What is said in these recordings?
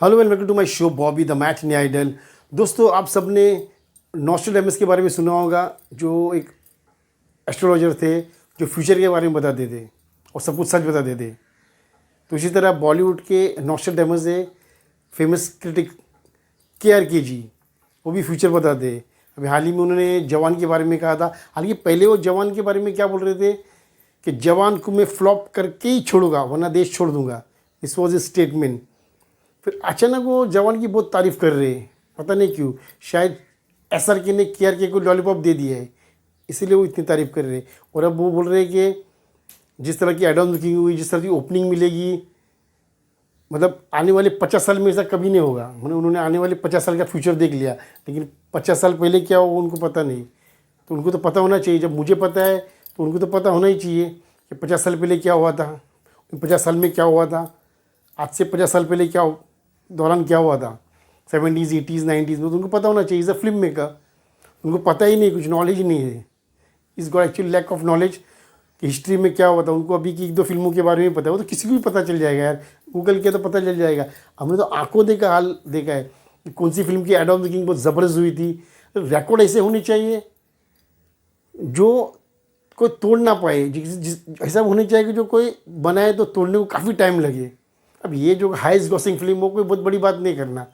Hello and welcome to my show Bobby the matinee idol. दोस्तों, आप सबने नॉस्ट्रेडेमस के बारे में सुना होगा, जो एक एस्ट्रोलॉजर थे जो फ्यूचर के बारे में बताते थे और सब कुछ सच बताते थे। तो इसी तरह बॉलीवुड के नॉस्ट्रेडेमस है फेमस क्रिटिक KRKG, वो भी फ्यूचर बताते हैं। अभी हाल ही में उन्होंने जवान के बारे में कहा था। हालांकि पहले वो जवान के बारे में क्या बोल रहे थे कि जवान को मैं फ्लॉप करके ही छोड़ूंगा वरना देश छोड़ दूंगा। This was a statement. फिर अचानक वो जवान की बहुत तारीफ़ कर रहे हैं, पता नहीं क्यों। शायद SRK ने KRK को लॉलीपॉप दे दिया है, इसीलिए वो इतनी तारीफ़ कर रहे हैं। और अब वो बोल रहे हैं कि जिस तरह की एड ऑन बुकिंग हुई, जिस तरह की ओपनिंग मिलेगी, मतलब आने वाले 50 साल में ऐसा कभी नहीं होगा। मतलब उन्होंने आने वाले 50 साल का फ्यूचर देख लिया, लेकिन 50 साल पहले क्या होगा उनको पता नहीं। तो उनको तो पता होना चाहिए। जब मुझे पता है तो उनको तो पता होना ही चाहिए कि 50 साल पहले क्या हुआ था, 50 साल में क्या हुआ था, आज से 50 साल पहले दौरान क्या हुआ था, 70s 80s 90s में। तो उनको पता होना चाहिए। इज़ अ फिल्म मेकर, उनको पता ही नहीं, कुछ नॉलेज ही नहीं है। इस got actually lack of knowledge कि हिस्ट्री में क्या हुआ था। उनको अभी की 1-2 फिल्मों के बारे में पता है, वो तो किसी को भी पता चल जाएगा यार, गूगल किया तो पता चल जाएगा। हमने तो आंखों देखा हाल देखा है कि कौन सी फिल्म की एड ऑन बुकिंग बहुत ज़बरदस्त हुई थी। रिकॉर्ड ऐसे होने चाहिए जो कोई तोड़ ना पाए, ऐसा होने चाहिए कि जो कोई बनाए तो तोड़ने को काफ़ी टाइम लगे। अब ये जो हाईएस्ट ग्रॉसिंग फिल्म हो, कोई बहुत बड़ी बात नहीं करना।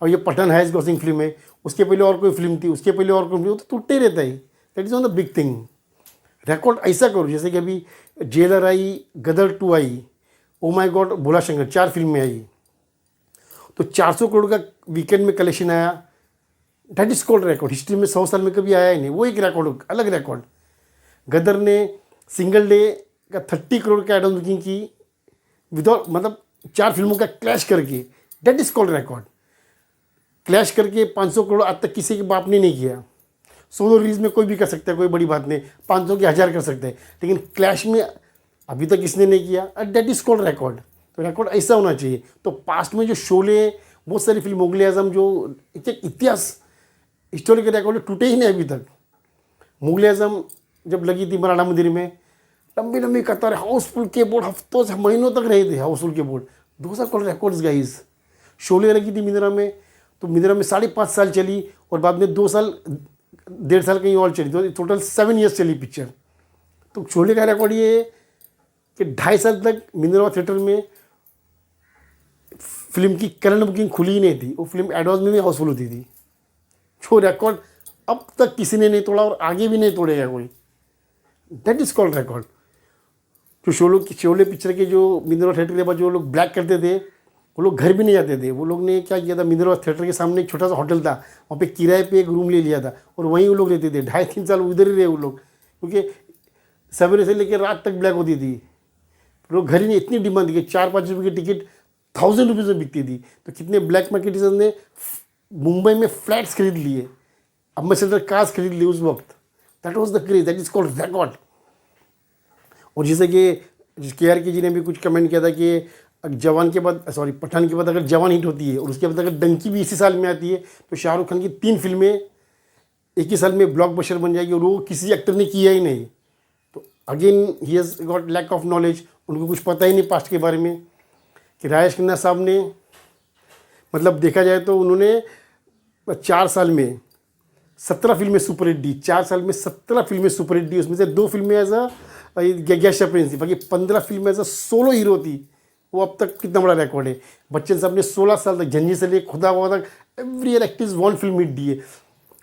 और ये पठान हाईएस्ट ग्रॉसिंग फिल्म है, उसके पहले और कोई फिल्म थी, उसके पहले और कोई फिल्म, वो तो टूटते ही रहता है। That is on the big thing. Record ऐसा करो जैसे कि अभी जेलर आई, गदर 2 आई, ओ माई गॉड, भोला शंकर, 4 फिल्में आई, तो 400 करोड़ का वीकेंड में कलेक्शन आया। That is called record. History में 100 साल में कभी आया ही नहीं। वो एक रिकॉर्ड, अलग रिकॉर्ड। गदर ने सिंगल डे का 30 करोड़ का एड ऑन बुकिंग की विदाउट, मतलब 4 फिल्मों का क्लैश करके। That is called record. Clash करके 500 करोड़ आज तक किसी के बाप ने नहीं किया। सोलो रिलीज में कोई भी कर सकता है, कोई बड़ी बात नहीं, 500 के 1000 कर सकते हैं, लेकिन क्लैश में अभी तक किसने नहीं किया। That is called record. तो रिकॉर्ड ऐसा होना चाहिए। तो पास्ट में जो शोले, बहुत सारी फिल्म, मुगल आजम, जो एक इतिहास हिस्टोरिकल रिकॉर्ड टूटे ही नहीं अभी तक। मुगल आजम जब लगी थी मराठा मंदिर में, लंबी लंबी कतार, हाउसफुल के बोर्ड हफ्तों से महीनों तक रहे थे, हाउसफुल के बोर्ड। Those are called records guys. Sholay लगी थी मिंद्रा में, तो मिंद्रा में 5.5 साल चली और बाद में 2 साल 1.5 साल कहीं और चली, तो टोटल 7 ईयर्स चली पिक्चर। तो शोले का रिकॉर्ड ये है कि 2.5 साल तक मिंद्रा थिएटर में फिल्म की करंट बुकिंग खुली ही नहीं थी। वो फिल्म एडवांस में भी हाउसफुल होती थी। जो रिकॉर्ड अब तक किसी ने नहीं तोड़ा और आगे भी नहीं तोड़ेगा कोई। That is called record. जो शोले पिक्चर के जो मिंद्रा थिएटर के बाद जो लोग ब्लैक करते थे, वो लोग घर भी नहीं जाते थे। वो लोग ने क्या किया था, मिंद्रा थिएटर के सामने एक छोटा सा होटल था, वहाँ पे किराए पे एक रूम ले लिया था और वहीं वो लोग रहते थे। 2.5-3 साल उधर ही रहे वो लोग, क्योंकि सवेरे से लेकर रात तक ब्लैक होती थी। लोग घर ही नहीं, इतनी डिमांड थी कि 4-5 रुपये की टिकट 1000 रुपीज़ में बिकती थी। तो कितने ब्लैक मार्केटिजर्स ने मुंबई में फ्लैट्स खरीद लिए, अम्बेसडर कार्स खरीद लिए उस वक्त। That was the craze. That is called record. और जैसे कि KRKG ने भी कुछ कमेंट किया था कि जवान के बाद, सॉरी, पठान के बाद अगर जवान हिट होती है और उसके बाद अगर डंकी भी इसी साल में आती है, तो शाहरुख खान की 3 फिल्में एक ही साल में ब्लॉकबस्टर बन जाएगी, और वो किसी एक्टर ने किया ही नहीं। तो again he has got lack of knowledge. उनको कुछ पता ही नहीं पास्ट के बारे में कि राजेश खन्ना साहब ने, मतलब देखा जाए तो उन्होंने 4 साल में 17 फिल्में सुपर हिट दी। 4 साल में 17 फिल्में सुपर हिट दी। उसमें से 2 फिल्में एज अ गेस्ट अपीयरेंस थी, बाकी 15 फिल्में एज अ सोलो हीरो थी। वो अब तक कितना बड़ा रिकॉर्ड है। बच्चन साहब ने 16 साल तक, जंजी से लेकर खुदा हुआ तक, every year at least 1 film hit दी है।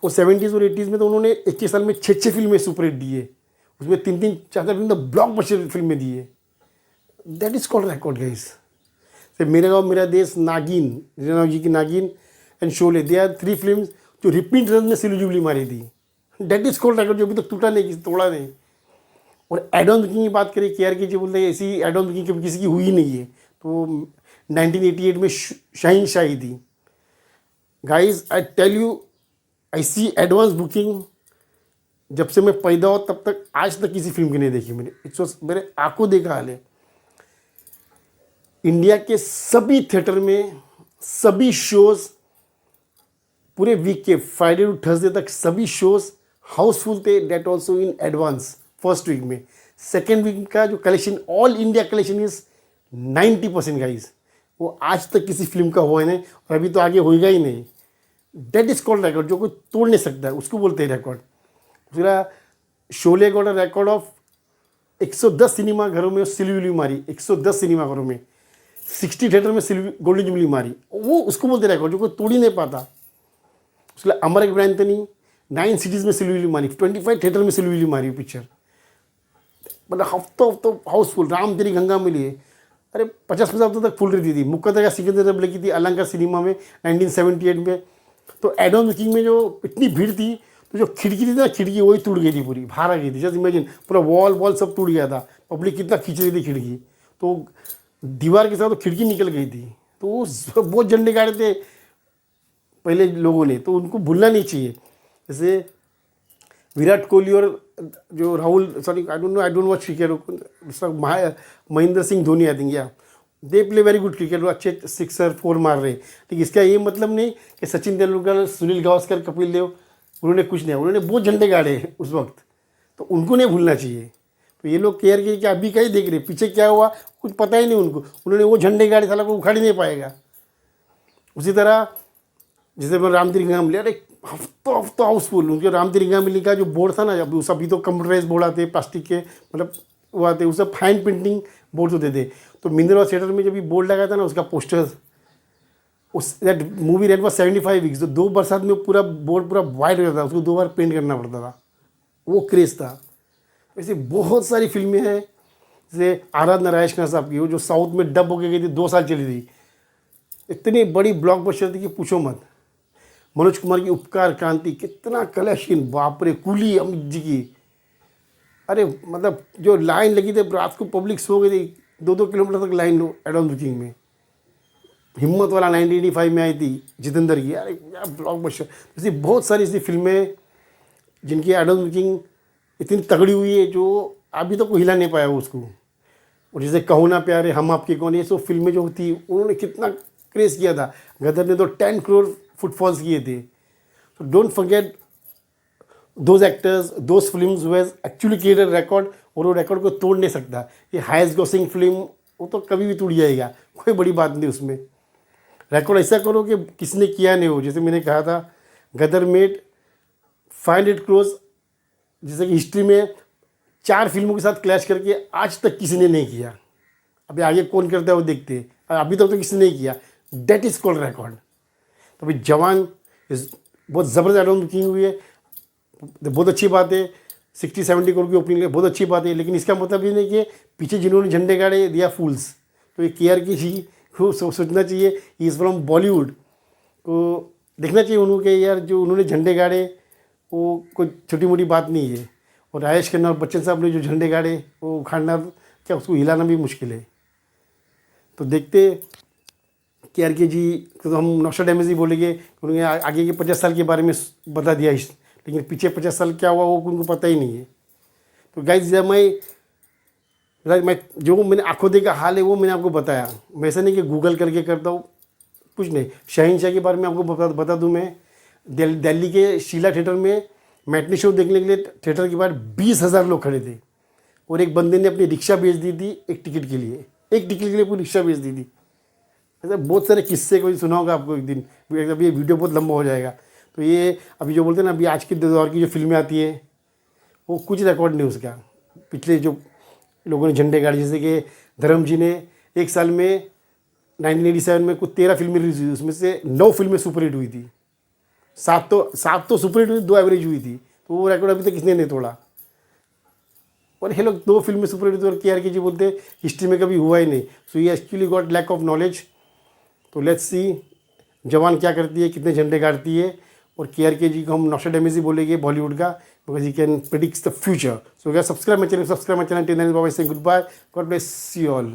और 70s और 80s में तो उन्होंने 21 साल में 6 फिल्में सुपर हिट दी है। उसमें 3-3 4 फिल्म तो ब्लॉकबस्टर फिल्में दी है। That is called record guys. से मेरे गाँव मेरा देश, नागिन, रीना जी की Nagin and Sholay, they are 3 film जो रिपीट रन में सिल्वर जुबली मारी थी। दैट इज कॉल्ड रिकॉर्ड, जो अभी तक टूटा नहीं, किसी तोड़ा नहीं। और एड ऑन बुकिंग की बात करें, KRKG बोलते हैं ऐसी एड ऑन बुकिंग कभी किसी की हुई ही नहीं है। तो 1988 में शाहीन शाही थी। गाइज आई टेल यू, ऐसी एडवांस बुकिंग जब से मैं पैदा हो तब तक आज तक किसी फिल्म की नहीं देखी मैंने। इट्स मेरे आंखों देखा हाल है। इंडिया के सभी थिएटर में सभी शोज, पूरे वीक के फ्राइडे टू थर्सडे तक सभी शोज हाउसफुल थे। That also in advance first week में। सेकेंड वीक का जो collection, all India collection is 90% guys. वो आज तक किसी फिल्म का हुआ ही नहीं और अभी तो आगे होएगा ही नहीं। दैट इज कॉल्ड रिकॉर्ड, जो कोई तोड़ नहीं सकता है, उसको बोलते हैं रिकॉर्ड। दूसरा, Sholay got a record of 110 cinema घरों में सिल्वर जुबली मारी, 110 सिनेमा घरों में, 60 थिएटर में सिल्वर गोल्डन जुबली मारी, वो उसको बोलते रिकॉर्ड, जो कोई तोड़ ही नहीं पाता। उसके लिए अमर अकबर एंथनी 9 सिटीज़ में सिल्वर जुबली मारी, 25 थिएटर में सिल्वर जुबली मारी पिक्चर, मतलब हफ्तों हफ्तों हाउसफुल। राम तेरी गंगा मिली है, अरे 50-50 हफ्तों तक फुल रही थी। मुकद्दर का सिकंदर जब लगी थी अलंकार सिनेमा में 1978 में, तो एडम किंग में जो इतनी भीड़ थी, तो जो खिड़की थी ना, खिड़की वही टूट गई थी, पूरी बाहर आ गई थी। जस्ट इमेजिन, पूरा वॉल सब टूट गया था, पब्लिक कितना खींच रही थी खिड़की, तो दीवार के साथ तो खिड़की निकल गई थी। तो बहुत झंडे गाड़े थे पहले लोगों ने, तो उनको भूलना नहीं चाहिए। जैसे विराट कोहली और जो Rahul, sorry I don't watch cricket, Mahendra Singh Dhoni, I think, yeah they play very good cricket, वो अच्छे 6 और 4 मार रहे। लेकिन इसका ये मतलब नहीं कि सचिन तेंदुलकर, सुनील गावस्कर, कपिल देव, उन्होंने कुछ नहीं, उन्होंने बहुत झंडे गाड़े उस वक्त, तो उनको नहीं भूलना चाहिए। तो ये लोग केयर किए कि अभी का ही देख रहे, पीछे क्या हुआ कुछ पता ही नहीं उनको, उन्होंने वो झंडे गाड़े, साला को उखाड़ ही नहीं पाएगा। उसी तरह जैसे मैं राम तेरी गंगा मिली, अरे हफ्तों हाउसफुल, उनके राम तेरी गंगा मिली का जो बोर्ड था ना, अभी तो कंप्यूटराइज बोर्ड आते, प्लास्टिक के, मतलब वो आते, उससे फाइन प्रिंटिंग बोर्ड होते थे। तो मिनरवा थिएटर में जब भी बोर्ड लगा था ना, उसका पोस्टर, उस that movie rent was 75 weeks, तो 2 बरसात में पूरा बोर्ड पूरा वाइट हो जाता था, उसको 2 बार पेंट करना पड़ता था, वो क्रेज़ था। ऐसे बहुत सारी फिल्में हैं, जैसे आराधना राजेश खन्ना साहब की, वो जो साउथ में डब होके गई थी, 2 साल चली थी, इतनी बड़ी ब्लॉकबस्टर थी कि पूछो मत। मनोज कुमार की उपकार क्रांति, कितना कलेक्शन, बाप रे। कूली अमित जी की, अरे मतलब जो लाइन लगी थी, रात को पब्लिक सो गई थी, 2-2 किलोमीटर तक लाइन लो एडॉन बुकिंग में। हिम्मत वाला 1985 में आई थी जितेंद्र की, अरे क्या ब्लॉकबस्टर। ऐसी बहुत सारी ऐसी फिल्में जिनकी एडॉन बुकिंग इतनी तगड़ी हुई है, जो अभी तक कोई हिला नहीं पाया उसको। और जैसे कहो ना प्यारे, हम आपके कौन, ये सब फिल्में जो थी, उन्होंने कितना क्रेज़ किया था। गदर ने तो 10 करोड़ फुटफॉल्स किए थे। तो don't forget those actors, those films has actually created record, और वो रिकॉर्ड को तोड़ नहीं सकता। ये हाईएस्ट ग्रॉसिंग फिल्म, वो तो कभी भी टूट जाएगा, कोई बड़ी बात नहीं उसमें। रिकॉर्ड ऐसा करो कि किसी ने किया नहीं हो। जैसे मैंने कहा था, गदर मेड 500 करोड़, जैसे कि हिस्ट्री में 4 फिल्मों के साथ क्लैश करके आज तक किसी ने नहीं किया। अभी आगे कौन करता है वो देखते हैं, अभी तक तो किसी ने नहीं किया। That is called record. तो अभी जवान बहुत ज़बरदस्त एडॉन बुकिंग हुई है, बहुत अच्छी बात है। 60-70 करोड़ की ओपनिंग है, बहुत अच्छी बात है। लेकिन इसका मतलब ये नहीं कि पीछे जिन्होंने झंडे गाड़े दिया फूल्स। तो ये केयर की जी को सोचना चाहिए, इज़ फ्रॉम बॉलीवुड, को देखना चाहिए उन्होंने कि यार जो उन्होंने झंडे गाड़े वो कोई छोटी मोटी बात नहीं है। और राजेश खन्ना और बच्चन साहब ने जो झंडे गाड़े, वो उखाड़ना क्या, उसको हिलाना भी मुश्किल है। तो देखते केयर के जी, तो हम नॉस्ट्राडामस ही बोलेंगे, उन्होंने आगे के 50 साल के बारे में बता दिया, लेकिन पीछे 50 साल क्या हुआ वो उनको पता ही नहीं है। तो गाइस, जब मैं जो मैंने आंखों देखा हाल है वो मैंने आपको बताया। मैं ऐसा नहीं कि गूगल करके करता हूँ, कुछ नहीं। शहंशाह के बारे में आपको बता दूँ, मैं दिल्ली के शीला थिएटर में मैटनी शो देखने के लिए थिएटर के बाहर 20,000 लोग खड़े थे, और एक बंदे ने अपनी रिक्शा बेच दी थी एक टिकट के लिए, पूरी रिक्शा बेच दी थी। ऐसे बहुत सारे किस्से कोई सुना होगा आपको एक दिन, अभी ये वीडियो बहुत लंबा हो जाएगा। तो ये अभी जो बोलते हैं ना, अभी आज के दौर की जो फिल्में आती है, वो कुछ रिकॉर्ड नहीं उसका। पिछले जो लोगों ने झंडे गाड़े, जैसे कि धर्म जी ने एक साल में 1987 में कुछ 13 फिल्में रिलीज हुई, उसमें से 9 फिल्में सुपरहिट हुई थी, 7 तो सुपरहिट हुई, 2 एवरेज हुई थी। तो वो रिकॉर्ड अभी तक किसने नहीं तोड़ा। और ये लोग 2 फिल्में सुपरहिट हुई, और के आर के जी बोलते हिस्ट्री में कभी हुआ ही नहीं। सो ये actually got lack of knowledge. तो लेट्स सी जवान क्या करती है, कितने झंडे गाड़ती है। और के आर के जी को हम नॉस्ट्राडामस ही बोलेंगे बॉलीवुड का, because he can predict the future. So subscribe my channel, till then bye bye, saying goodbye, God bless you all.